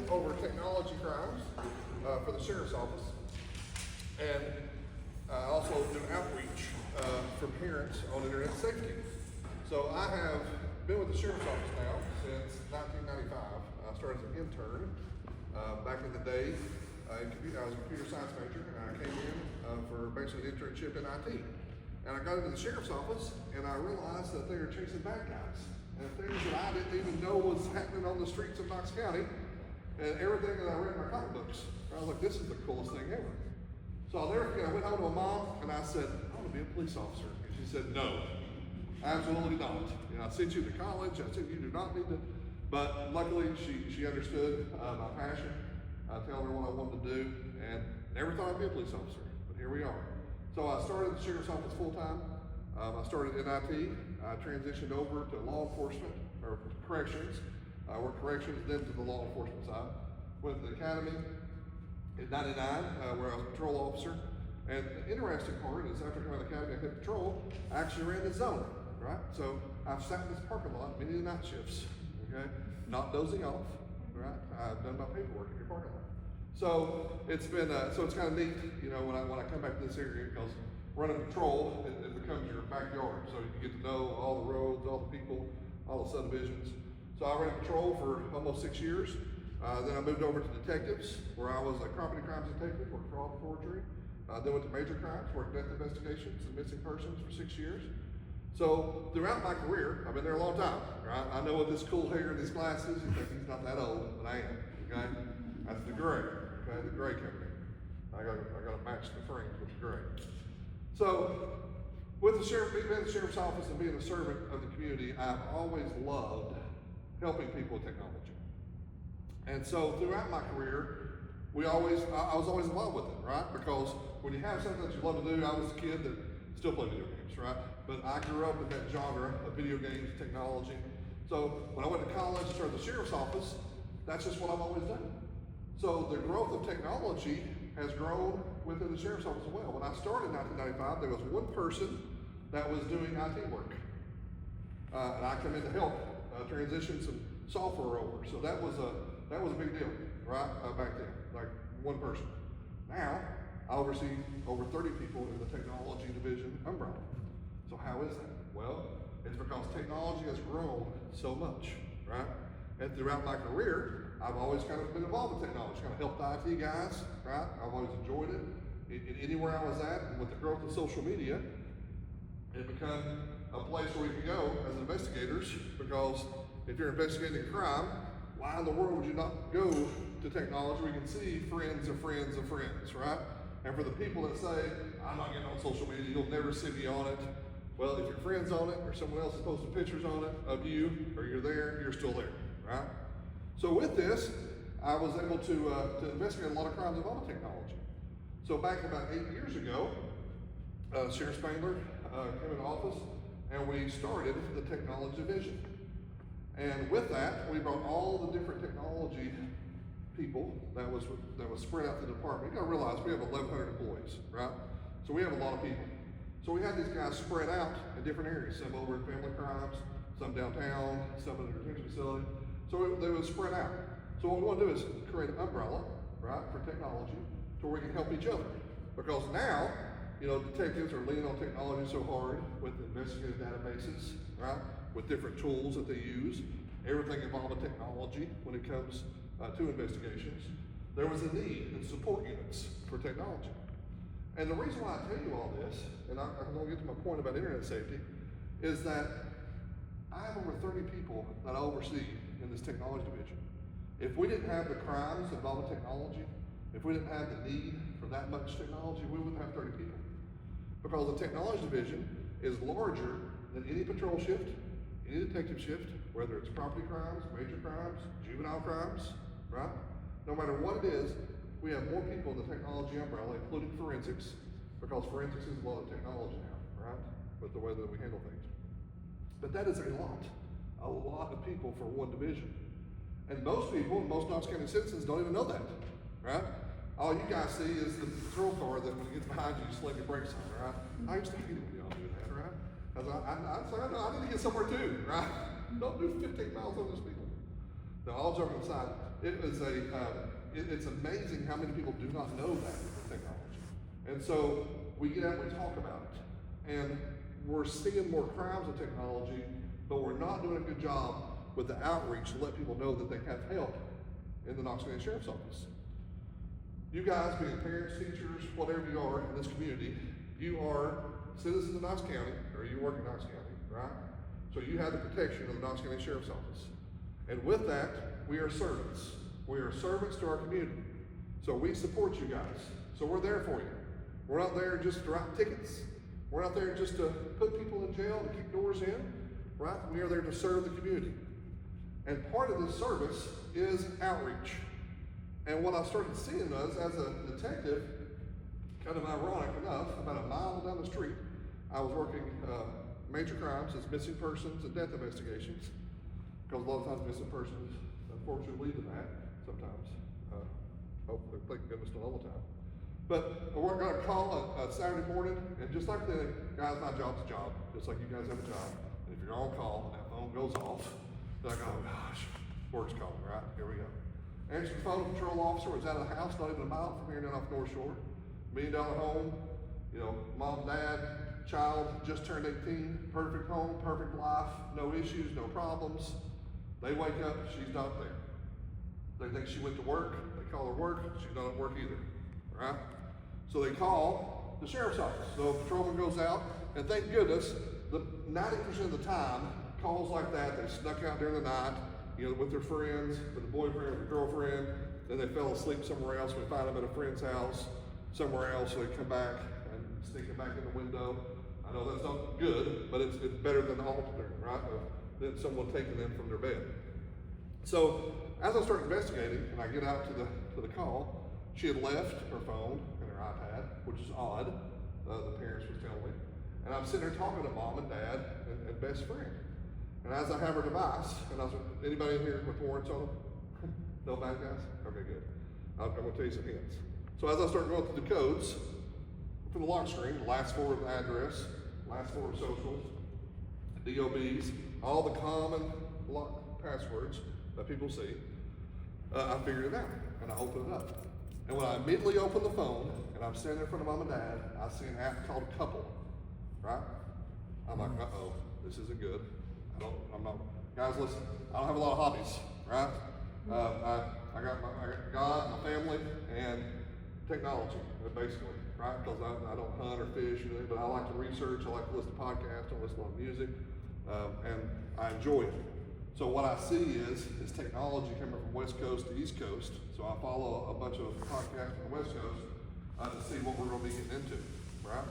over technology crimes for the sheriff's office, and I also do outreach for parents on internet safety. So I have been with the sheriff's office now since 1995. I started as an intern back in the day. I was a computer science major, and I came in for basically an internship in IT. And I got into the sheriff's office, and I realized that they were chasing bad guys and things that I didn't even know was happening on the streets of Knox County, and everything that I read in my comic books. I was like, this is the coolest thing ever. So I'll never forget, I went home to my mom, and I said, I want to be a police officer. And she said, no, absolutely not. You know, I sent you to college, I said you do not need to. But luckily, she understood my passion. I told her what I wanted to do, and never thought I'd be a police officer, but here we are. So I started at the sheriff's office full-time. I started in IT. I transitioned over to law enforcement, or corrections. I worked corrections, then to the law enforcement side. Went to the academy in 99, where I was a patrol officer. And the interesting part is after coming out of the academy, I hit patrol, I actually ran the zone, right? So I've sat in this parking lot many night shifts, okay? Not dozing off, right? I've done my paperwork in your parking lot. So it's been, so it's kind of neat, you know, when I come back to this area, because running patrol, it becomes your backyard. So you get to know all the roads, all the people, all the subdivisions. So I ran patrol for almost 6 years. Then I moved over to detectives, where I was a property crimes detective, worked fraud and forgery. Then went to major crimes, worked death investigations and missing persons for 6 years. So throughout my career, I've been there a long time, right? I know with this cool hair and these glasses, you think he's not that old, but I am, okay? That's the gray, okay? The gray company. I gotta match the frames with the gray. So with the sheriff, being in the sheriff's office and being a servant of the community, I've always loved helping people with technology. And so throughout my career, I was always involved with it, right? Because when you have something that you love to do, I was a kid that still played video games, right? But I grew up in that genre of video games, technology. So when I went to college and started the sheriff's office, that's just what I've always done. So the growth of technology has grown within the sheriff's office as well. When I started in 1995, there was one person that was doing IT work. And I come in to help transition some software over. So that was a big deal, right? Back then, like one person. Now, I oversee over 30 people in the technology division umbrella. So how is that? Well, it's because technology has grown so much, right? And throughout my career, I've always kind of been involved with technology, kind of helped the IT guys, right? I've always enjoyed it. Anywhere I was at, and with the growth of social media, it became a place where we can go as investigators, because if you're investigating a crime, why in the world would you not go to technology where you can see friends of friends of friends, right? And for the people that say, I'm not getting on social media, you'll never see me on it. Well, if your friend's on it, or someone else is posting pictures on it of you, or you're there, you're still there, right? So with this, I was able to investigate a lot of crimes involving technology. So back about 8 years ago, Sheriff Spangler came into office, and we started the technology division. And with that, we brought all the different technology people that was spread out the department. You gotta realize we have 1,100 employees, right? So we have a lot of people. So we had these guys spread out in different areas, some over in family crimes, some downtown, some in the detention facility. So they were spread out. So what we want to do is create an umbrella, right, for technology, to where we can help each other. Because now, you know, detectives are leaning on technology so hard with investigative databases, right, with different tools that they use, everything involving technology when it comes to investigations. There was a need in support units for technology. And the reason why I tell you all this, and I'm going to get to my point about internet safety, is that I have over 30 people that I oversee in this technology division. If we didn't have the crimes involving technology, if we didn't have the need for that much technology, we wouldn't have 30 people. Because the technology division is larger than any patrol shift, any detective shift, whether it's property crimes, major crimes, juvenile crimes, right? No matter what it is, we have more people in the technology umbrella, including forensics, because forensics is a lot of technology now, right? With the way that we handle things. But that is a lot of people for one division. And most people, most Knox County citizens don't even know that, right? All you guys see is the patrol car that when it gets behind you, you slam your brakes on, right? I used to hate it when y'all do that, right? Because I need to get somewhere too, right? Don't do 15 miles over the speed limit. Now, all joking aside, it's amazing how many people do not know that with technology. And so we get out and we talk about it. And we're seeing more crimes with technology, but we're not doing a good job with the outreach to let people know that they have help in the Knox County Sheriff's Office. You guys, being parents, teachers, whatever you are in this community, you are citizens of Knox County, or you work in Knox County, right? So you have the protection of the Knox County Sheriff's Office. And with that, we are servants. We are servants to our community. So we support you guys. So we're there for you. We're not there just to write tickets. We're not there just to put people in jail and keep doors in, right? We are there to serve the community. And part of this service is outreach. And what I started seeing was, as a detective, kind of ironic enough, about a mile down the street, I was working major crimes as missing persons and death investigations, because a lot of times missing persons, unfortunately, lead to that sometimes. Hopefully, thank goodness, not all the time. But I got a call a Saturday morning, and just like the guys, my job's a job, just like you guys have a job. And if you're on call and that phone goes off, then I go, oh gosh, work's calling, right? Here we go. Answered the phone, a patrol officer was out of the house, not even a mile from here down off North Shore. $1 million home, you know, mom, dad, child, just turned 18, perfect home, perfect life, no issues, no problems. They wake up, she's not there. They think she went to work, they call her work, she's not at work either, right? So they call the sheriff's office. So a patrolman goes out, and thank goodness, the 90% of the time, calls like that, they snuck out during the night, you know, with their friends, with a boyfriend or a girlfriend, then they fell asleep somewhere else, we find them at a friend's house, somewhere else, so they come back and sneak them back in the window. I know that's not good, but it's better than the alternative, right? Than someone taking them from their bed. So as I start investigating, and I get out to the call, she had left her phone and her iPad, which is odd, the parents was telling me. And I'm sitting there talking to mom and dad and best friend. And as I have her device, and I was like, anybody in here with warrants on them? No bad guys? Okay, good. I'm gonna tell you some hints. So as I start going through the codes, from the lock screen, the last four of the address, last four of socials, DOBs, all the common lock passwords that people see, I figured it out, and I opened it up. And when I immediately open the phone, and I'm standing in front of mom and dad, I see an app called Couple, right? I'm like, uh-oh, this isn't good. Guys, listen, I don't have a lot of hobbies, right? I got God, my family, and technology, basically, right? Because I don't hunt or fish, but I like to research, I like to listen to podcasts, I listen to music, and I enjoy it. So what I see is technology coming from West Coast to East Coast. So I follow a bunch of podcasts from the West Coast to see what we're going to be getting into, right?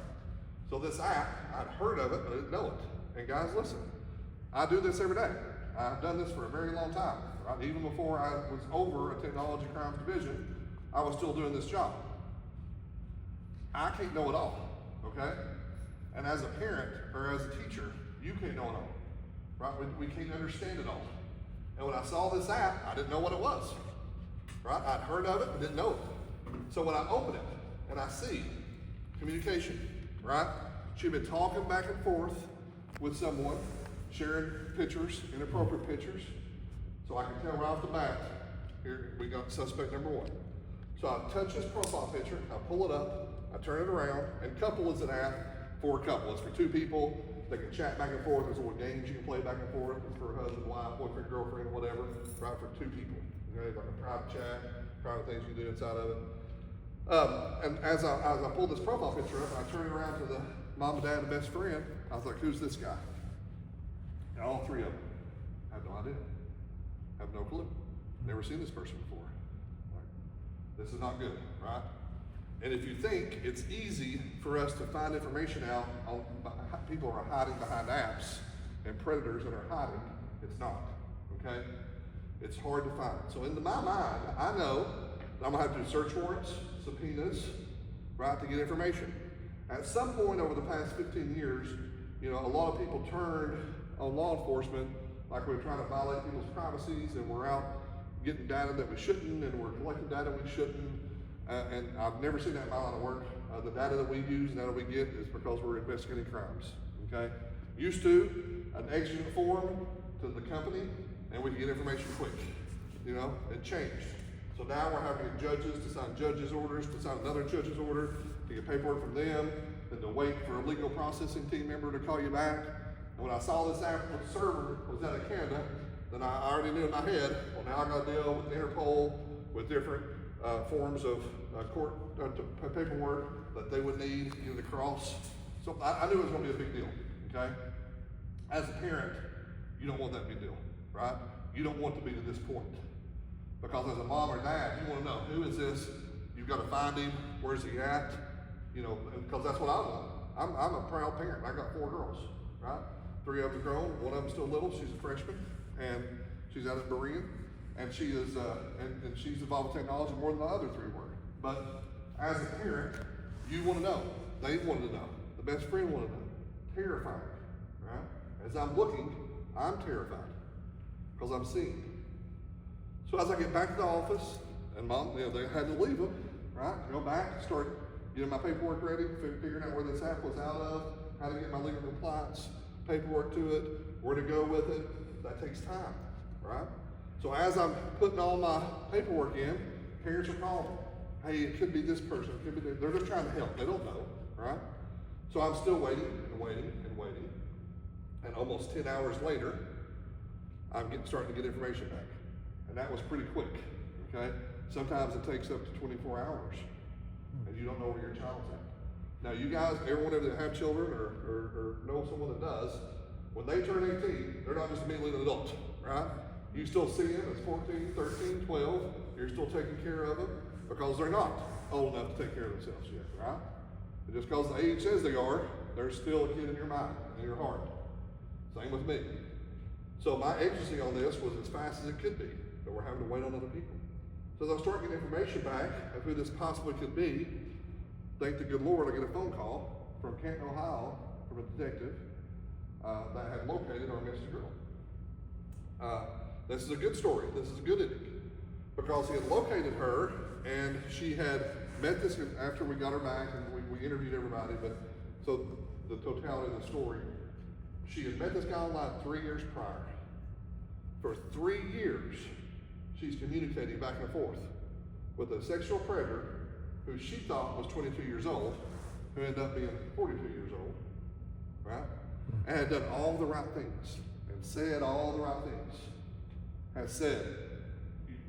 So this app, I'd heard of it, but I didn't know it. And guys, listen, I do this every day. I've done this for a very long time, right? Even before I was over a technology crimes division, I was still doing this job. I can't know it all, okay? And as a parent or as a teacher, you can't know it all, right? We can't understand it all. And when I saw this app, I didn't know what it was, right? I'd heard of it, but didn't know it. So when I open it and I see communication, right? She'd been talking back and forth with someone, sharing pictures, inappropriate pictures. So I can tell right off the bat, here we got suspect number one. So I touch his profile picture, I pull it up, I turn it around, and Couple is an app for a couple. It's for two people. They can chat back and forth. There's little games you can play back and forth for husband, wife, boyfriend, girlfriend, whatever, right, for two people. You know, like a private chat, private things you can do inside of it. And as I pull this profile picture up, I turn it around to the mom and dad and best friend. I was like, who's this guy? And all three of them have no idea, have no clue. Never seen this person before. Like, this is not good, right? And if you think it's easy for us to find information out on people are hiding behind apps and predators that are hiding, it's not, okay? It's hard to find. So in my mind, I know that I'm gonna have to do search warrants, subpoenas, right, to get information. At some point over the past 15 years, you know, a lot of people turned on law enforcement like we're trying to violate people's privacies and we're out getting data that we shouldn't and we're collecting data we shouldn't. And I've never seen that in my line of work. The data that we use and data we get is because we're investigating crimes, okay? Used to, an exigent form to the company and we can get information quick. it changed. So now we're having judges to sign judges' orders, to sign another judge's order, to get paperwork from them, then to wait for a legal processing team member to call you back. And when I saw this app with the server was out of Canada, then I already knew in my head, well, now I got to deal with Interpol, with different forms of court paperwork that they would need to cross. So I knew it was going to be a big deal, okay? As a parent, you don't want that big deal, right? You don't want to be to this point. Because as a mom or dad, you want to know, who is this? You've got to find him. Where's he at? Because that's what I want. I'm a proud parent. I got 4 girls, right? 3 of them grown. 1 of them's still little. She's a freshman, and she's out at Berean, and she is, and she's involved with technology more than the other 3 were. But as a parent, you want to know. They wanted to know. The best friend wanted to know. Terrified, right? As I'm looking, I'm terrified because I'm seeing. So as I get back to the office, and mom, they had to leave them, right? Go back, start getting my paperwork ready, figuring out where this app was out of, how to get my legal compliance paperwork to it, where to go with it. That takes time, right? So as I'm putting all my paperwork in, parents are calling. Hey, it could be this person, it could be this. They're just trying to help. They don't know, right? So I'm still waiting and waiting and waiting. And almost 10 hours later, I'm starting to get information back. And that was pretty quick, okay? Sometimes it takes up to 24 hours, and you don't know where your child's at. Now you guys, everyone that have children or know someone that does, when they turn 18, they're not just immediately an adult, right? You still see them as 14, 13, 12, you're still taking care of them because they're not old enough to take care of themselves yet, right? And just because the age says they are, they're still a kid in your mind, in your heart. Same with me. So my agency on this was as fast as it could be, but we're having to wait on other people. So they'll start getting information back of who this possibly could be. Thank the good Lord, I get a phone call from Canton, Ohio, from a detective that had located our missing girl. This is a good story. This is a good ending. Because he had located her, and she had met this after we got her back, and we interviewed everybody, but so the totality of the story, she had met this guy online 3 years prior. For 3 years, she's communicating back and forth with a sexual predator who she thought was 22 years old, who ended up being 42 years old, right? And had done all the right things and said all the right things. Has said,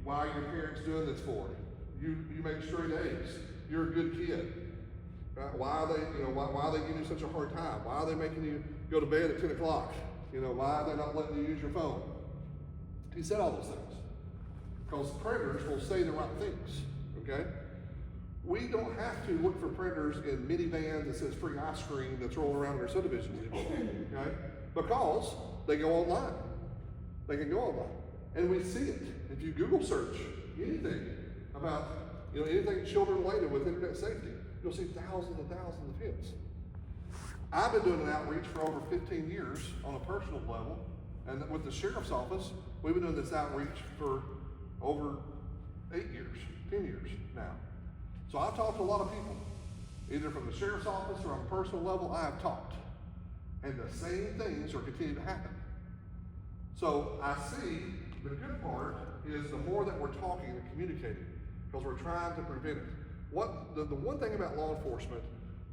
why are your parents doing this for? You make straight A's. You're a good kid. Right? Why are they, why are they giving you such a hard time? Why are they making you go to bed at 10 o'clock? Why are they not letting you use your phone? He said all those things. Because predators will say the right things, okay? We don't have to look for predators in minivans that says free ice cream that's rolling around in our subdivisions anymore, okay? Because they go online. They can go online. And we see it. If you Google search anything about, anything children related with internet safety, you'll see thousands and thousands of hits. I've been doing an outreach for over 15 years on a personal level, and with the sheriff's office, we've been doing this outreach for over 8 years, 10 years now. So I've talked to a lot of people, either from the sheriff's office or on a personal level. I have talked, and the same things are continuing to happen. So I see the good part is the more that we're talking and communicating, because we're trying to prevent it. The one thing about law enforcement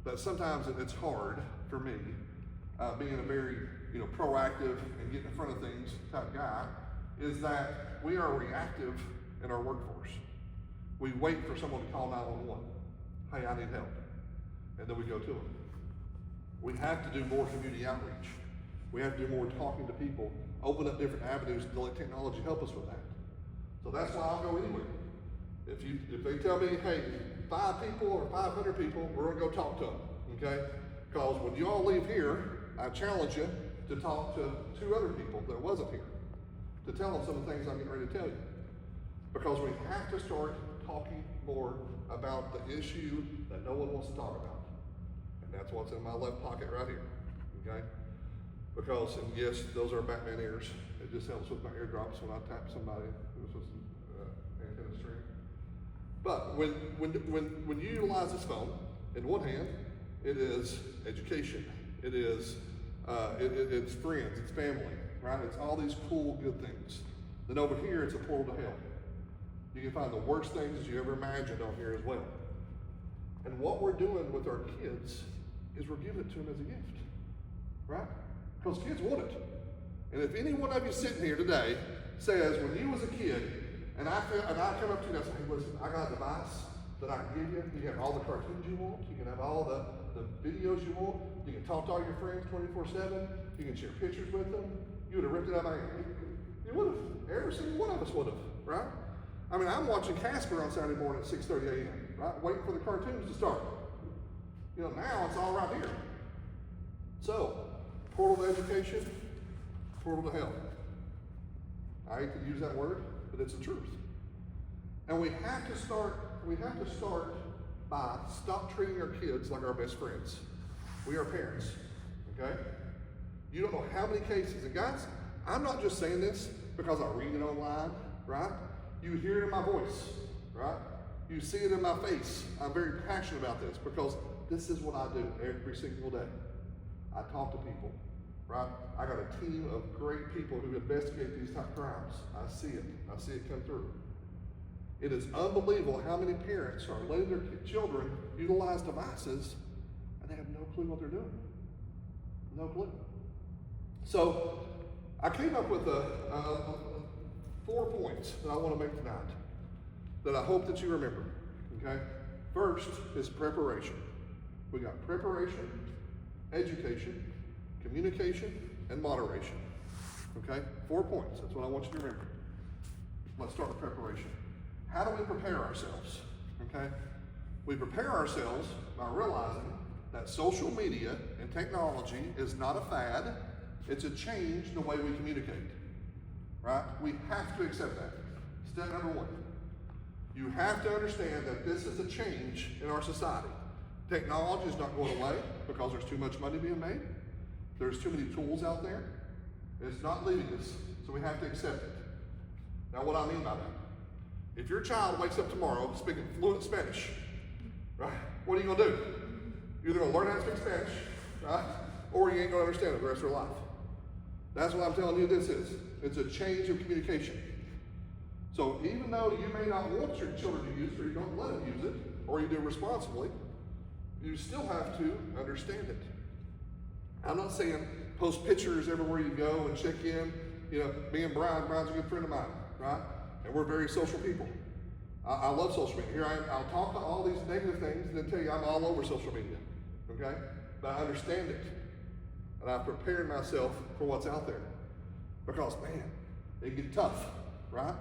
that sometimes it's hard for me, being a very proactive and getting in front of things type guy, is that we are reactive in our workforce. We wait for someone to call 911. Hey, I need help. And then we go to them. We have to do more community outreach. We have to do more talking to people, open up different avenues to let technology help us with that. So that's why I'll go anywhere. If they tell me, hey, 5 people or 500 people, we're gonna go talk to them, okay? Because when you all leave here, I challenge you to talk to 2 other people that wasn't here, to tell them some of the things I'm getting ready to tell you. Because we have to start talking more about the issue that no one wants to talk about. And that's what's in my left pocket right here, okay? Because, and yes, those are Batman ears. It just helps with my eardrops when I tap somebody with some antenna string. But when you utilize this phone, in one hand, it is education. It is, it's friends, it's family, right? It's all these cool, good things. Then over here, it's a portal to hell. You can find the worst things that you ever imagined on here as well. And what we're doing with our kids is we're giving it to them as a gift, right? Because kids want it. And if any one of you sitting here today says, when you was a kid, and I come up to you and I say, hey, listen, I got a device that I can give you. You can have all the cartoons you want. You can have all the videos you want. You can talk to all your friends 24/7. You can share pictures with them. You would have ripped it out of my hand. You would have. Every single one of us would have, right? I mean, I'm watching Casper on Saturday morning at 6:30 a.m., right? Waiting for the cartoons to start. You know, now it's all right here. So, portal to education, portal to hell. I hate to use that word, but it's the truth. And we have to start by stop treating our kids like our best friends. We are parents, okay? You don't know how many cases, and guys, I'm not just saying this because I read it online, right? You hear it in my voice, right? You see it in my face. I'm very passionate about this because this is what I do every single day. I talk to people, right? I got a team of great people who investigate these type of crimes. I see it come through. It is unbelievable how many parents are letting their children utilize devices and they have no clue what they're doing. No clue. So I came up with 4 points that I want to make tonight that I hope that you remember, okay? First is preparation. We got preparation, education, communication, and moderation, okay? 4 points, that's what I want you to remember. Let's start with preparation. How do we prepare ourselves, okay? We prepare ourselves by realizing that social media and technology is not a fad, it's a change in the way we communicate, right? We have to accept that. Step number 1. You have to understand that this is a change in our society. Technology is not going away because there's too much money being made. There's too many tools out there. It's not leaving us, so we have to accept it. Now, what I mean by that, if your child wakes up tomorrow speaking fluent Spanish, right, what are you gonna do? You're either gonna learn how to speak Spanish, right, or you ain't gonna understand it the rest of your life. That's what I'm telling you this is. It's a change of communication. So even though you may not want your children to use it, or you don't let them use it, or you do it responsibly, you still have to understand it. I'm not saying post pictures everywhere you go and check in. You know, me and Brian's a good friend of mine, right? And we're very social people. I love social media. Here I am, I'll talk to all these negative things and then tell you I'm all over social media, okay? But I understand it. And I've prepared myself for what's out there. Because, man, it can get tough, right?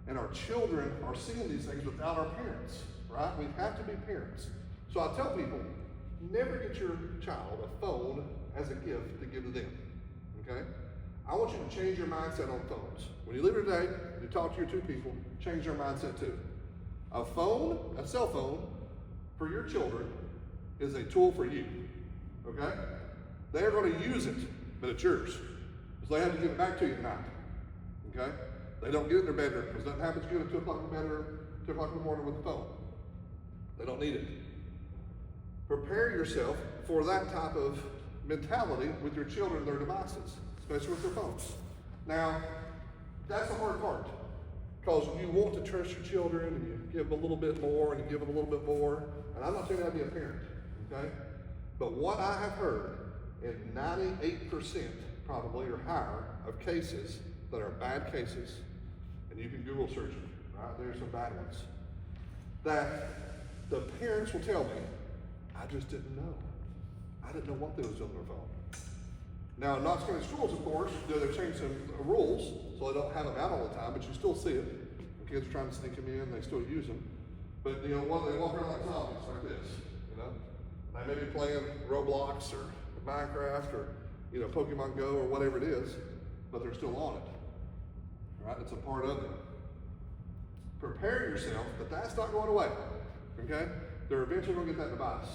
And our children are seeing these things without our parents, right? We have to be parents. So I tell people, never get your child a phone as a gift to give to them, okay? I want you to change your mindset on phones. When you leave here today, you talk to your 2 people, change your mindset too. A phone, a cell phone, for your children is a tool for you, okay? They're going to use it, but it's yours. So they have to give it back to you at night, okay? They don't get it in their bedroom because nothing happens good at 2 o'clock in the bedroom, 2 o'clock in the morning with the phone. They don't need it. Prepare yourself for that type of mentality with your children and their devices, especially with their phones. Now, that's the hard part because you want to trust your children and you give them a little bit more and you give them a little bit more. And I'm not saying that to be a parent, okay? But what I have heard in 98% probably or higher of cases that are bad cases, and you can Google search them, right? There's some bad ones, that the parents will tell me, I just didn't know. I didn't know what they was doing on their phone. Now, in Lotts County schools, of course, they've changed some rules, so they don't have them out all the time, but you still see it. The kids are trying to sneak them in, they still use them. But, you know, they walk around like zombies, like this, you know? They may be playing Roblox or Minecraft or, you know, Pokemon Go or whatever it is, but they're still on it, right? It's a part of it. Prepare yourself that that's not going away, okay? They're eventually going to get that device.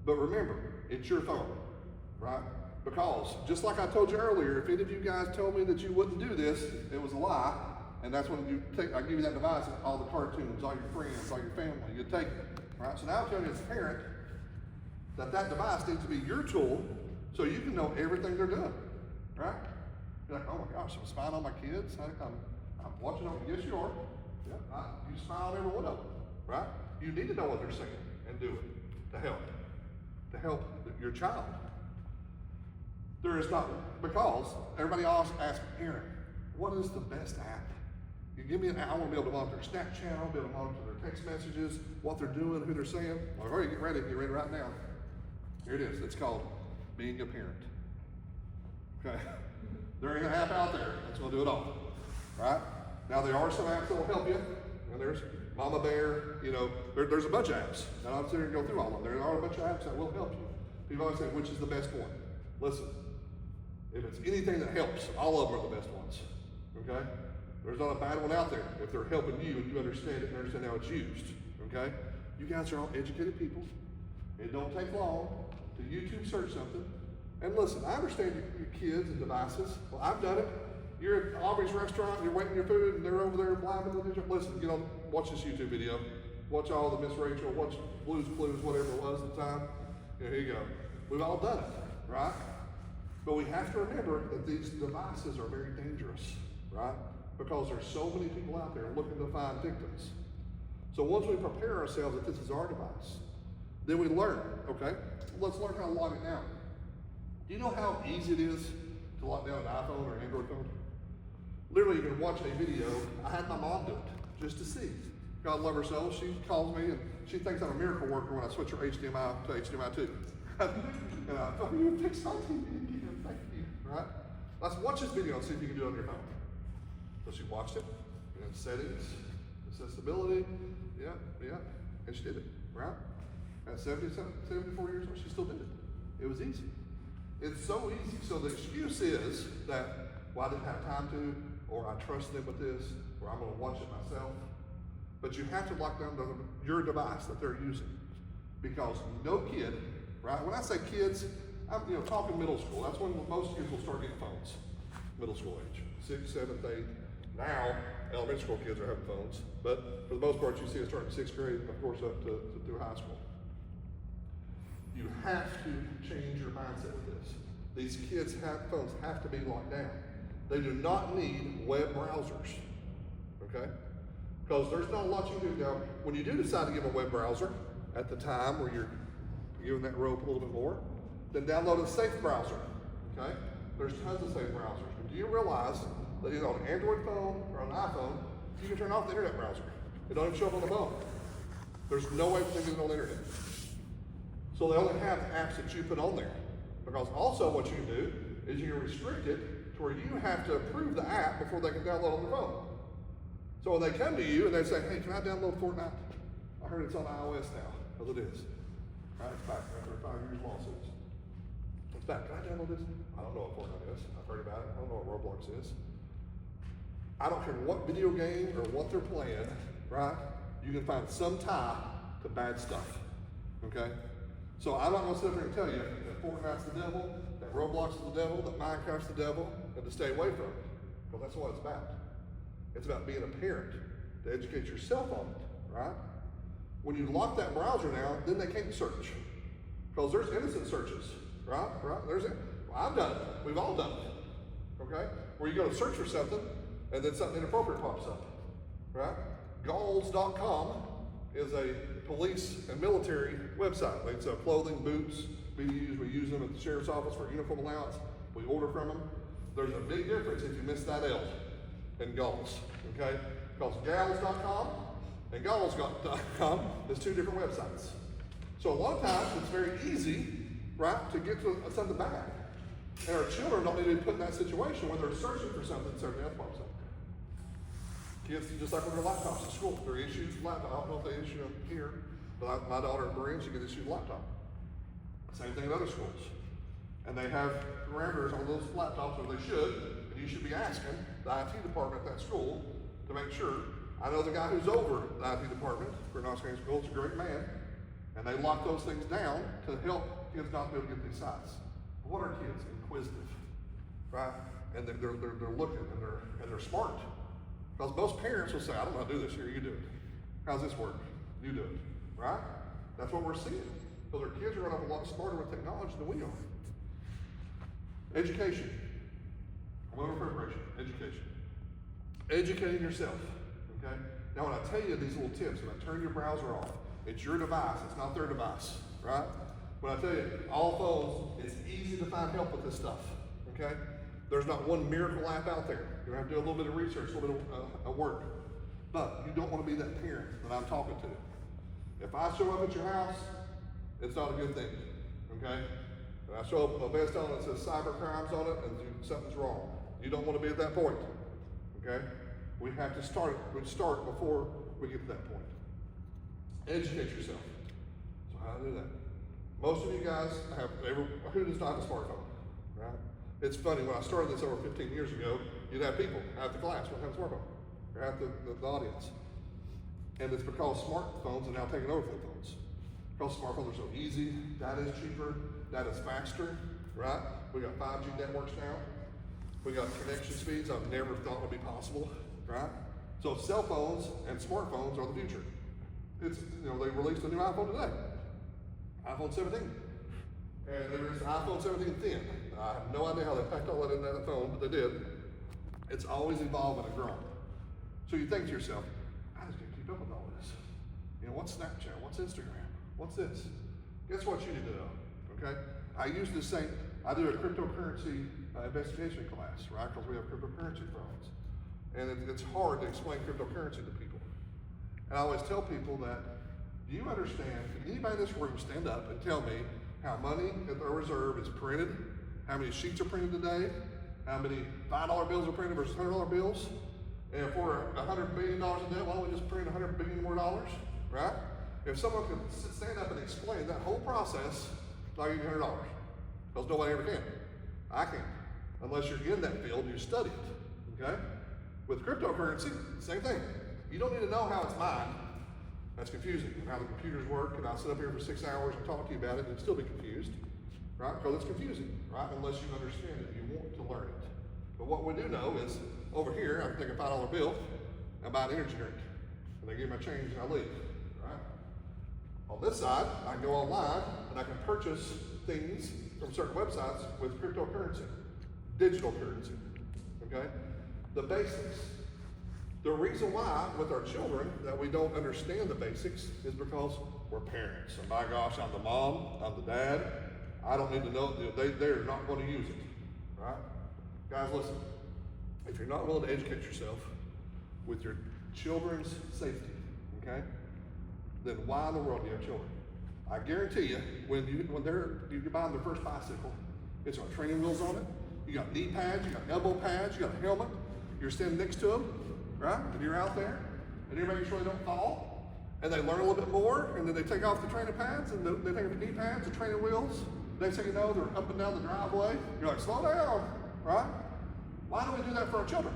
But remember, it's your phone, right? Because, just like I told you earlier, if any of you guys told me that you wouldn't do this, it was a lie, and that's when I give you that device, all the cartoons, all your friends, all your family, you take it, right? So now I'm telling you as a parent that device needs to be your tool so you can know everything they're doing, right? You're like, oh my gosh, I'm spying on my kids. I'm watching them. Yes, you are. Yeah, right? You smile at every one of them, right? You need to know what they're saying and do it to help your child. There is not, because everybody always asks, Aaron, what is the best app? You give me I want to be able to monitor Snapchat, I want to be able to monitor their text messages, what they're doing, who they're saying. Well, I've already get ready right now. Here it is. It's called Being a Parent. Okay? There ain't an app out there that's going to do it all. Right? Now, there are some apps that will help you. And there's Mama Bear, there's a bunch of apps. And I'm sitting here and go through all of them. There are a bunch of apps that will help you. People always say, which is the best one? Listen, if it's anything that helps, all of them are the best ones. Okay? There's not a bad one out there if they're helping you and you understand it and understand how it's used. Okay? You guys are all educated people. It don't take long to YouTube search something. And listen, I understand your kids and devices. Well, I've done it. You're at Aubrey's restaurant, you're waiting your food, and they're over there blabbing the digital. Listen, get on, watch this YouTube video. Watch all the Miss Rachel, watch Blues Clues, whatever it was at the time. Here you go. We've all done it, right? But we have to remember that these devices are very dangerous, right? Because there's so many people out there looking to find victims. So once we prepare ourselves that this is our device, then we learn, okay? Let's learn how to lock it down. Do you know how easy it is to lock down an iPhone or an Android phone? Literally, you can watch a video. I had my mom do it just to see. God love her soul. She calls me and she thinks I'm a miracle worker when I switch her HDMI to HDMI 2. And I thought, you fixed something. Thank you, right? Let's watch this video and see if you can do it on your phone. So she watched it, and settings, accessibility, yeah, and she did it, right? At 74 years old, she still did it. It was easy. It's so easy. So the excuse is that, well, I didn't have time to, or I trust them with this, or I'm going to watch it myself. But you have to lock down your device that they're using, because no kid, right? When I say kids, I'm talking middle school. That's when most kids will start getting phones, middle school age, 6th, 7th, 8th. Now, elementary school kids are having phones, but for the most part, you see it starting 6th grade, of course, up to through high school. You have to change your mindset with this. These kids' phones have to be locked down. They do not need web browsers, okay? Because there's not a lot you can do. Now, when you do decide to give a web browser at the time where you're giving that rope a little bit more, then download a safe browser, okay? There's tons of safe browsers. But do you realize that either on an Android phone or on an iPhone, you can turn off the internet browser. It don't even show up on the phone. There's no way to get it on the internet. So they only have apps that you put on there. Because also what you can do is you can restrict it to where you have to approve the app before they can download on their phone. So when they come to you and they say, hey, can I download Fortnite? I heard it's on iOS now. Well, it is. Right, it's back after 5 years lawsuits. It's back. Can I download this? I don't know what Fortnite is. I've heard about it. I don't know what Roblox is. I don't care what video game or what they're playing, right? You can find some tie to bad stuff, okay? So I'm not gonna sit up here and tell you that Fortnite's the devil, that Roblox is the devil, that Minecraft's the devil, and to stay away from it, because that's what it's about. It's about being a parent, to educate yourself on it, right? When you lock that browser down, then they can't search, because there's innocent searches, right? Well, I've done it. We've all done it, okay? Where you go to search for something, and then something inappropriate pops up, right? Galls.com is a police and military website. They sell clothing, boots. We use them at the sheriff's office for uniform allowance. We order from them. There's a big difference if you miss that L in Galls, okay? Because Galls.com and Galls.com is two different websites. So a lot of times it's very easy, right, to get to something bad. And our children don't need to be put in that situation when they're searching for something and something else pops up. Kids, just like with their laptops at school, they're issued laptops. I don't know if they issue them here, but my daughter at Marine, she gets issued a laptop. Same thing in other schools. And they have parameters on those laptops, or they should, and you should be asking the IT department at that school to make sure. I know the guy who's over the IT department for North School is a great man, and they lock those things down to help kids not be able to get these sites. But what are kids? Inquisitive, right? And they're looking, and they're smart. Because most parents will say, I don't know how to do this here, you do it. How's this work? You do it, right? That's what we're seeing. So their kids are going to be a lot smarter with technology than we are. Education. Preparation. Education. Educating yourself, okay? Now when I tell you these little tips, when I turn your browser off, it's your device, it's not their device, right? When I tell you, all phones, it's easy to find help with this stuff, okay? There's not one miracle app out there. You're gonna have to do a little bit of research, a little bit of work. But you don't want to be that parent that I'm talking to. If I show up at your house, it's not a good thing, okay? If I show up with a vest on that says cyber crimes on it and something's wrong, you don't want to be at that point, okay? We have to start before we get to that point. Educate yourself. So how to do that? Most of you guys who does not have a smartphone, right? It's funny, when I started this over 15 years ago, you'd have people, half the class would have a smartphone, or half the audience. And it's because smartphones are now taking over flip phones. Because smartphones are so easy, data is cheaper, data is faster, right? We got 5G networks now. We got connection speeds I've never thought would be possible, right? So cell phones and smartphones are the future. It's, they released a new iPhone today, iPhone 17. And there is iPhone 17 thin. I have no idea how they packed all that in that phone, but they did. It's always evolving and growing. So you think to yourself, I just can't keep up with all this. What's Snapchat? What's Instagram? What's this? Guess what you need to know, okay? I do a cryptocurrency investigation class, right? Because we have cryptocurrency phones. And it's hard to explain cryptocurrency to people. And I always tell people that, do you understand, can anybody in this room stand up and tell me how money at their reserve is printed, how many sheets are printed today, how many $5 bills are printed versus $100 bills? And if we're $100 billion in debt, why don't we just print $100 billion more dollars, right? If someone could stand up and explain that whole process, I'll give you $100, because nobody ever can. I can't, unless you're in that field and you study it, okay? With cryptocurrency, same thing. You don't need to know how it's mined. That's confusing, and how the computers work, and I'll sit up here for 6 hours and talk to you about it and still be confused, right? Because it's confusing, right? Unless you understand it, you want to learn it. But what we do know is, over here, I can take a $5 bill and buy an energy drink, and they give me my change and I leave, right? On this side, I can go online and I can purchase things from certain websites with cryptocurrency, digital currency, okay? The basics. The reason why with our children that we don't understand the basics is because we're parents. And my gosh, I'm the mom, I'm the dad. I don't need to know, they're not going to use it, right? Guys, listen, if you're not willing to educate yourself with your children's safety, okay, then why in the world do you have children? I guarantee you, when you're buying their first bicycle, it's got training wheels on it, you got knee pads, you got elbow pads, you got a helmet, you're standing next to them, right? And you're out there, and you're making sure they don't fall, and they learn a little bit more, and then they take off the training pads, and they take off the knee pads, the training wheels. Next thing you know, they're up and down the driveway. You're like, slow down, right? Why do we do that for our children?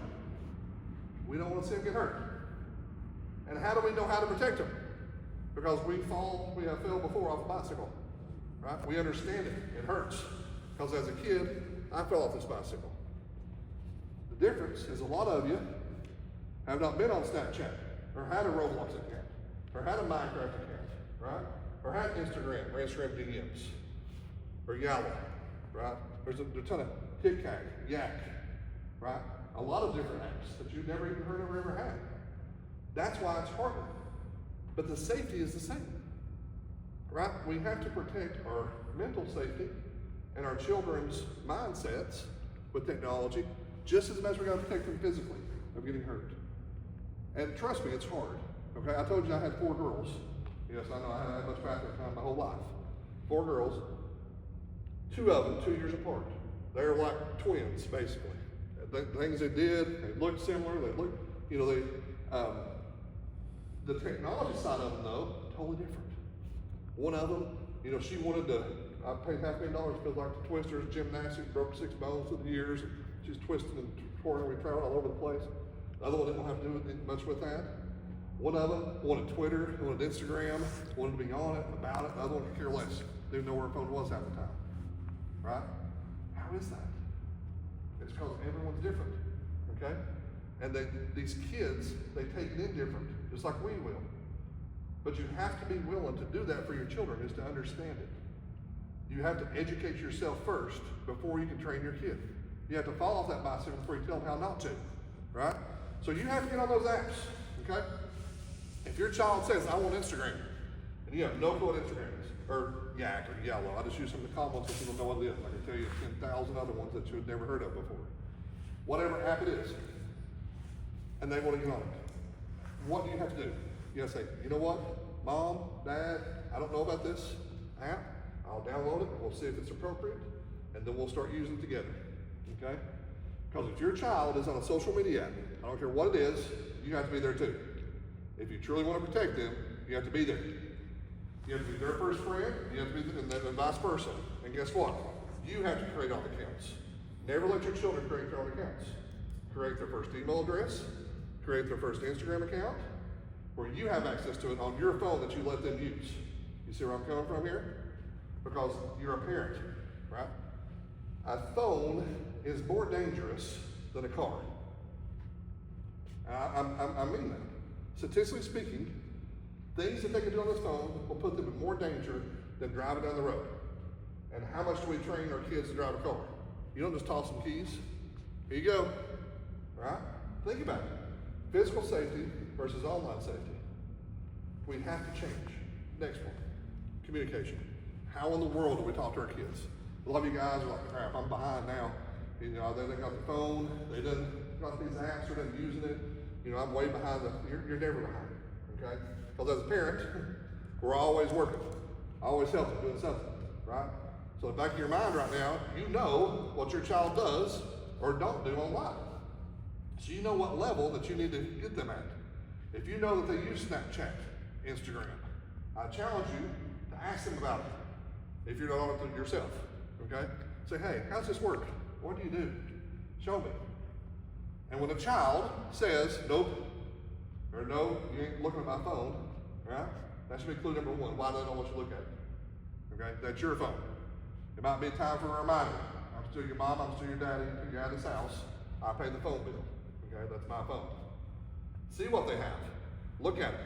We don't want to see them get hurt. And how do we know how to protect them? Because we have failed before off a bicycle, right? We understand it, it hurts. Because as a kid, I fell off this bicycle. The difference is a lot of you have not been on Snapchat, or had a Roblox account, or had a Minecraft account, right? Or had Instagram, or Instagram DMs, or Yalla, right? There's a ton of TikTok, Yak, right? A lot of different apps that you've never even heard of or ever had. That's why it's harder. But the safety is the same, right? We have to protect our mental safety and our children's mindsets with technology just as much as we got to protect them physically of getting hurt. And trust me, it's hard, okay? I told you I had 4 girls. Yes, I know I haven't had much bathroom time my whole life. 4 girls, 2 of them 2 years apart. They're like twins, basically. The things they did, they looked similar, they looked, the technology side of them though, totally different. One of them, she wanted to, I paid $500,000, feels like the twisters, gymnastics, broke 6 bones through the years. She's twisting and twirling, we traveled all over the place. The other one didn't have to do much with that. One of them wanted Twitter, wanted Instagram, wanted to be on it, about it. The other one could care less. Didn't know where her phone was half the time, right? How is that? It's because everyone's different, okay? And these kids, they take it in different, just like we will. But you have to be willing to do that for your children, is to understand it. You have to educate yourself first before you can train your kid. You have to fall off that bicycle before you tell them how not to, right? So you have to get on those apps, okay? If your child says, I want Instagram, and you have no clue what Instagram is, or Yak or Yellow, I just use some of the common ones so people know what it is. I can tell you 10,000 other ones that you had never heard of before. Whatever app it is, and they want to get on it. What do you have to do? You have to say, you know what, Mom, Dad, I don't know about this app. I'll download it, we'll see if it's appropriate, and then we'll start using it together, okay? Because if your child is on a social media app, I don't care what it is, you have to be there too. If you truly want to protect them, you have to be there. You have to be their first friend, you have to be, and vice versa. And guess what? You have to create all the accounts. Never let your children create their own accounts. Create their first email address, create their first Instagram account, where you have access to it on your phone that you let them use. You see where I'm coming from here? Because you're a parent, right? A phone is more dangerous than a car. I mean that. Statistically speaking, things that they can do on this phone will put them in more danger than driving down the road. And how much do we train our kids to drive a car? You don't just toss them keys. Here you go, right? Think about it. Physical safety versus online safety. We have to change. Next one, communication. How in the world do we talk to our kids? A lot of you guys are like, crap, I'm behind now. You know, they got the phone, they done got these apps, they're done using it. You know, I'm way behind you're never behind, okay? Because as a parent, we're always working, always helping, doing something, right? So in the back of your mind right now, you know what your child does or don't do online. So you know what level that you need to get them at. If you know that they use Snapchat, Instagram, I challenge you to ask them about it if you're not on it yourself, okay? Say, hey, how's this work? What do you do? Show me. And when a child says, nope, or no, you ain't looking at my phone, right? That should be clue number one, why they don't want you to look at it, okay? That's your phone. It might be time for a reminder. I'm still your mom, I'm still your daddy, you're out of this house, I pay the phone bill, okay? That's my phone. See what they have, look at it.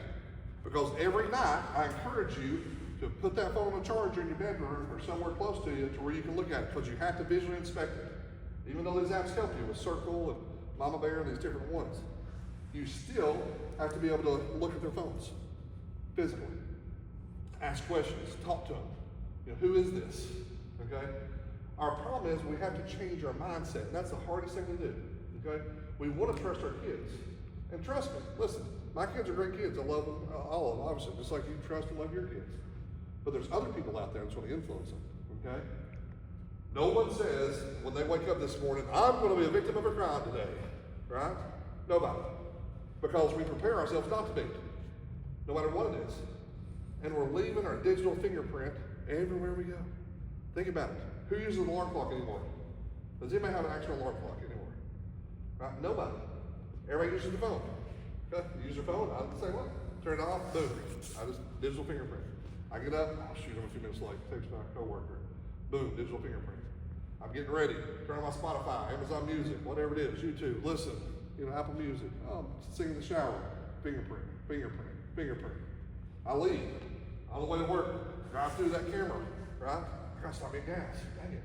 Because every night, I encourage you to put that phone on a charger in your bedroom or somewhere close to you to where you can look at it, because you have to visually inspect it. Even though these apps help you with Circle and Mama Bear and these different ones, you still have to be able to look at their phones physically. Ask questions, talk to them. You know, who is this? Okay? Our problem is we have to change our mindset, and that's the hardest thing to do. Okay? We want to trust our kids. And trust me, listen, my kids are great kids. I love them, all of them, obviously, just like you trust and love your kids. But there's other people out there that's going to influence them, okay? No one says, when they wake up this morning, I'm going to be a victim of a crime today, right? Nobody. Because we prepare ourselves not to be, no matter what it is. And we're leaving our digital fingerprint everywhere we go. Think about it. Who uses an alarm clock anymore? Does anybody have an actual alarm clock anymore? Right? Nobody. Everybody uses the phone. Okay? You use your phone, I do the same way. Turn it off, boom. I just digital fingerprint. I get up, oh shoot, I'm a few minutes late. Text my coworker. Boom, digital fingerprint. I'm getting ready. Turn on my Spotify, Amazon Music, whatever it is, YouTube, listen. You know, Apple Music. Oh, I'm singing in the shower. Fingerprint, fingerprint, fingerprint. I leave. On the way to work, drive through that camera, right? I gotta stop getting gas. Dang it.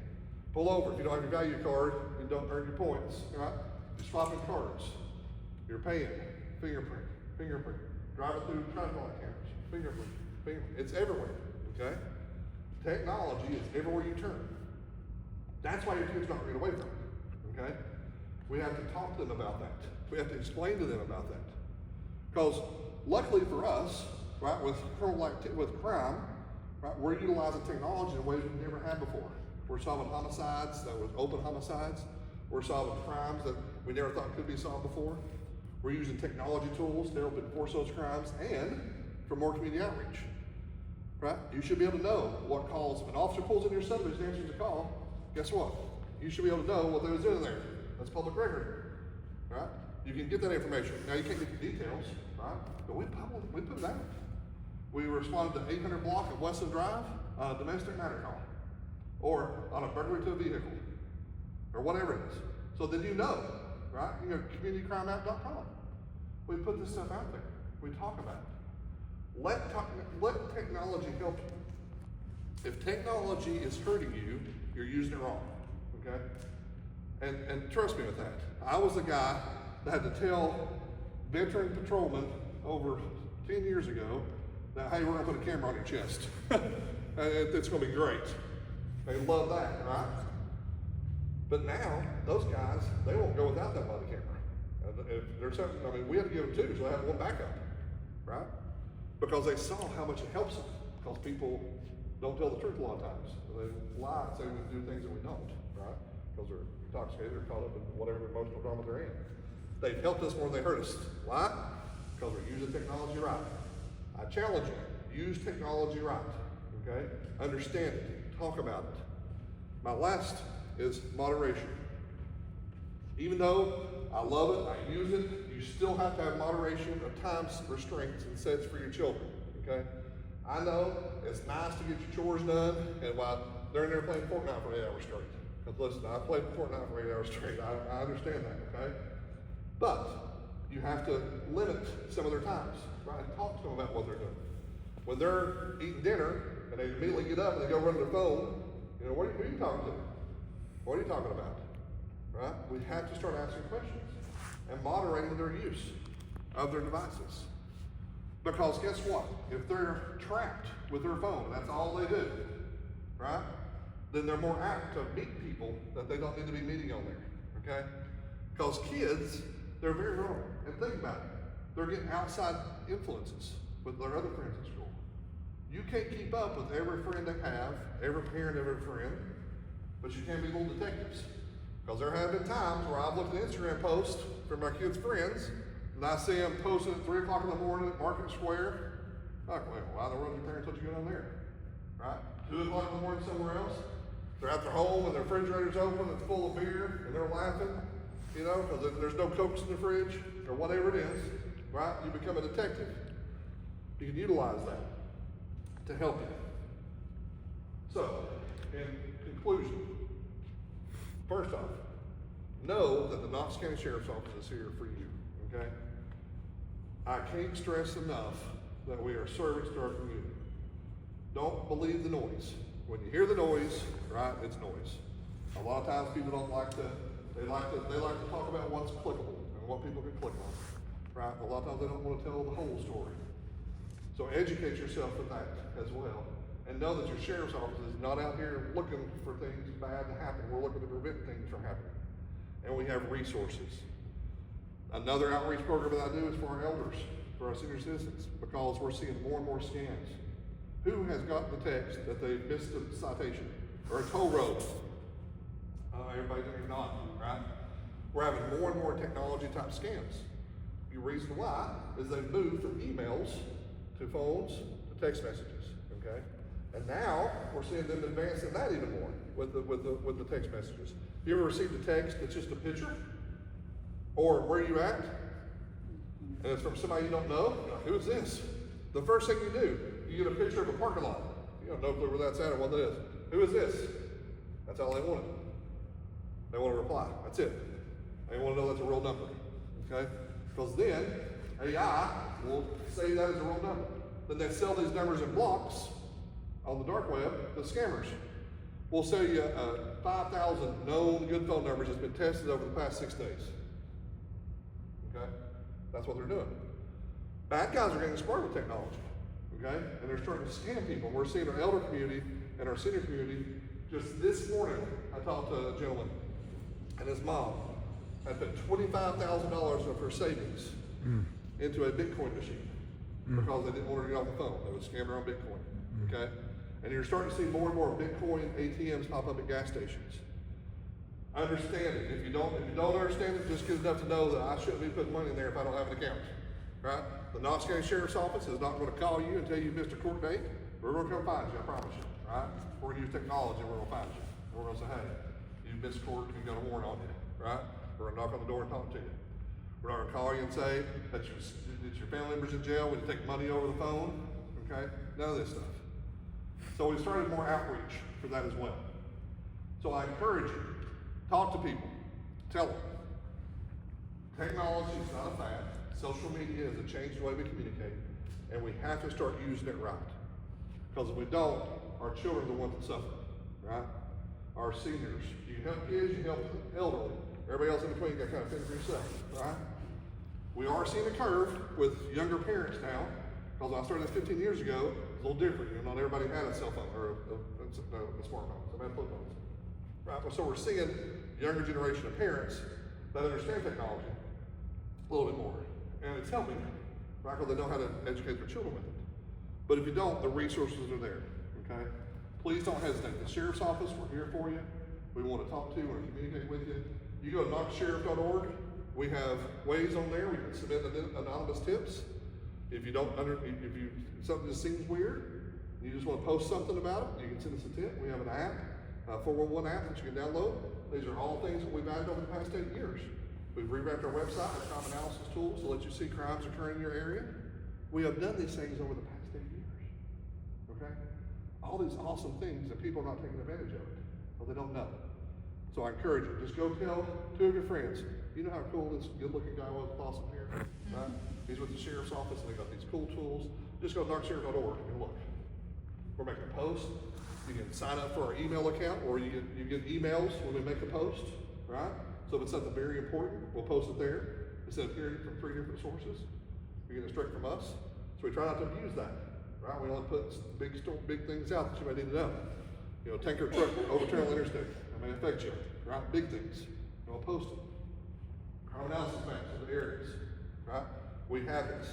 Pull over. If you don't have your value card, you don't earn your points, right? You're swapping cards. You're paying. Fingerprint, fingerprint. Driving through traffic light cameras. Fingerprint, fingerprint. It's everywhere, okay? Technology is everywhere you turn. That's why your kids don't get away from it, okay? We have to talk to them about that. We have to explain to them about that. Because luckily for us, right, with crime, right, we're utilizing technology in ways we've never had before. We're solving homicides that was open homicides. We're solving crimes that we never thought could be solved before. We're using technology tools to help enforce those crimes and for more community outreach, right? You should be able to know what calls. If an officer pulls in your subdivision and answers a call, guess what? You should be able to know what they was doing there. That's public record, right? You can get that information. Now you can't get the details, right? But we put it out. We responded to 800 block of Westland Drive on a domestic matter call, or on a burglary to a vehicle, or whatever it is. So then you know, right? You know, communitycrimeapp.com. We put this stuff out there. We talk about it. Let technology help you. If technology is hurting you, you're using it wrong, okay? And trust me with that. I was the guy that had to tell veteran patrolmen over 10 years ago that, hey, we're gonna put a camera on your chest. And it's gonna be great. They love that, right? But now, those guys, they won't go without that body camera. If there's something, I mean, we had to give them two, so they have one backup, right? Because they saw how much it helps them. Because people don't tell the truth a lot of times. They lie and say we do things that we don't, right? Because they're intoxicated or caught up in whatever emotional drama they're in. They've helped us more than they hurt us. Why? Because we're using technology right. I challenge you, use technology right, okay? Understand it, talk about it. My last is moderation. Even though I love it, I use it, you still have to have moderation of time restraints and sets for your children, okay? I know it's nice to get your chores done, and while they're in there playing Fortnite for 8 hours straight. Because listen, I played Fortnite for 8 hours straight, I understand that, okay? But you have to limit some of their times, right? Talk to them about what they're doing. When they're eating dinner, and they immediately get up and they go run to their phone, you know, who are you talking to? What are you talking about? Right? We have to start asking questions and moderating their use of their devices. Because guess what? If they're trapped with their phone, and that's all they do, right? Then they're more apt to meet people that they don't need to be meeting on there, okay? Because kids, they're very vulnerable. And think about it. They're getting outside influences with their other friends at school. You can't keep up with every friend they have, every parent, every friend, but you can be little detectives. Because there have been times where I've looked at Instagram posts from my kids' friends, and I see them posting at 3 o'clock in the morning at Market Square. Like, well, why in the world your parents let you go down there? Right? 2 o'clock in the morning somewhere else. They're at their home and their refrigerator's open, it's full of beer, and they're laughing, you know, because there's no Cokes in the fridge, or whatever it is, right? You become a detective. You can utilize that to help you. So, in conclusion, first off, know that the Knox County Sheriff's Office is here for you, okay? I can't stress enough that we are servants to our community. Don't believe the noise. When you hear the noise, right, it's noise. A lot of times people don't like to, they like to talk about what's clickable and what people can click on, right? A lot of times they don't want to tell the whole story. So educate yourself with that as well. And know that your sheriff's office is not out here looking for things bad to happen. We're looking to prevent things from happening. And we have resources. Another outreach program that I do is for our elders, for our senior citizens, because we're seeing more and more scams. Who has gotten the text that they missed a citation or a toll road? Everybody's not, right? We're having more and more technology type scams. The reason why is they've moved from emails to phones to text messages, okay? And now we're seeing them advancing that even more with the text messages. Have you ever received a text that's just a picture? Or where you at? And it's from somebody you don't know? You're like, who is this? The first thing you do, you get a picture of a parking lot. You have no clue where that's at or what that is. Who is this? That's all they wanted. They want to reply. That's it. They want to know that's a real number. Okay? Because then AI will say that is a real number. Then they sell these numbers in blocks on the dark web to scammers. We'll sell you 5,000 known good phone numbers that's been tested over the past 6 days. Okay? That's what they're doing. Bad guys are getting smart with technology. Okay? And they're starting to scam people. We're seeing our elder community and our senior community. Just this morning, I talked to a gentleman and his mom had put $25,000 of her savings into a Bitcoin machine because they didn't want her to get off the phone. They would scam her on Bitcoin. Okay? And you're starting to see more and more Bitcoin ATMs pop up at gas stations. Understand it. If you don't understand it, just get enough to know that I shouldn't be putting money in there if I don't have an account. Right? The Knox County Sheriff's Office is not going to call you and tell you missed a court date. We're going to come find you, I promise you. Right? We're going to use technology and we're going to find you. We're going to say, hey, you missed court and got a warrant on you. Right? We're going to knock on the door and talk to you. We're not going to call you and say that your family member's in jail when you take money over the phone. Okay? None of this stuff. So we started more outreach for that as well. So I encourage you, talk to people, tell them. Technology is not a fad. Social media has changed the way we communicate, and we have to start using it right. Because if we don't, our children are the ones that suffer, right? Our seniors, you help kids, you help the elderly. Everybody else in between, you got to kind of fend for yourself, right? We are seeing a curve with younger parents now Because when I started this 15 years ago, it was a little different. You know, not everybody had a cell phone or a smartphone. Some had flip phones. Right? So we're seeing younger generation of parents that understand technology a little bit more. And it's helping them, right? Because they know how to educate their children with it. But if you don't, the resources are there, okay? Please don't hesitate. The sheriff's office, we're here for you. We want to talk to you, we want to communicate with you. You go to knoxsheriff.org. We have ways on there. We can submit anonymous tips. If you something just seems weird, you just want to post something about it, you can send us a tip. We have an app, a 411 app that you can download. These are all things that we've added over the past 8 years. We've revamped our website, our crime analysis tools to let you see crimes occurring in your area. We have done these things over the past 8 years. Okay? All these awesome things, and people are not taking advantage of it, or they don't know. So I encourage you, just go tell 2 of your friends. You know how cool this good-looking guy was with awesome hair, right? He's with the sheriff's office, and they got these cool tools. Just go to knoxsheriff.org and look. We're making a post. You can sign up for our email account, or you get emails when we make a post, right? So if it's something very important, we'll post it there instead of hearing it from 3 different sources. You get it straight from us. So we try not to abuse that, right? We only put big things out that you might need to know. You know, tanker truck overturn on the interstate. That may affect you, right? Big things. We'll post it. Crime analysis maps of the areas, right? We have this.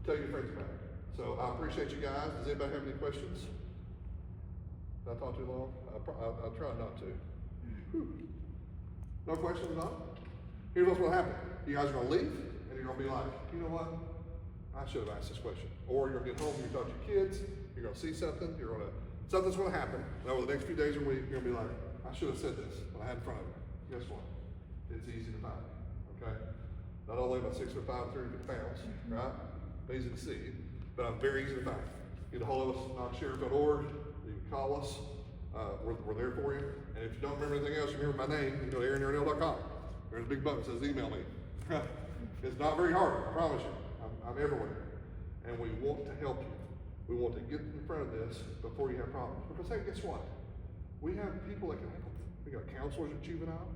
Tell your friends about it. So I appreciate you guys. Does anybody have any questions? Did I talk too long? I'll try not to. Whew. No questions at all? Here's what's going to happen. You guys are going to leave, and you're going to be like, you know what? I should have asked this question. Or you're going to get home, you talk to your kids, you're going to see something, something's going to happen, and over the next few days or week, you're going to be like, I should have said this when I had in front of me. Guess what? It's easy to find, okay? Not only am I 6'5", 350 pounds, right? Easy to see, but I'm very easy to find. Get a hold of us, knoxsheriff.org. You can call us. We're there for you. And if you don't remember anything else, you remember my name, you can go to aaron.yarnell.com. There's a big button that says email me. It's not very hard, I promise you. I'm everywhere. And we want to help you. We want to get in front of this before you have problems. Because hey, guess what? We have people that can help. We got counselors at juvenile.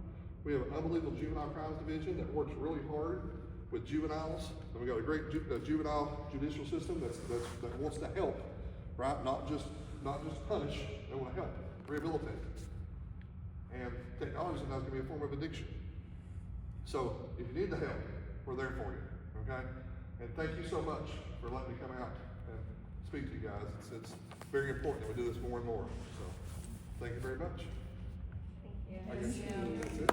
We have an unbelievable juvenile crimes division that works really hard with juveniles. And we got a great juvenile judicial system that wants to help, right? Not just punish, they want to help, rehabilitate. And technology sometimes can be a form of addiction. So if you need the help, we're there for you, okay? And thank you so much for letting me come out and speak to you guys. It's very important that we do this more and more. So thank you very much. Thank you. That's it.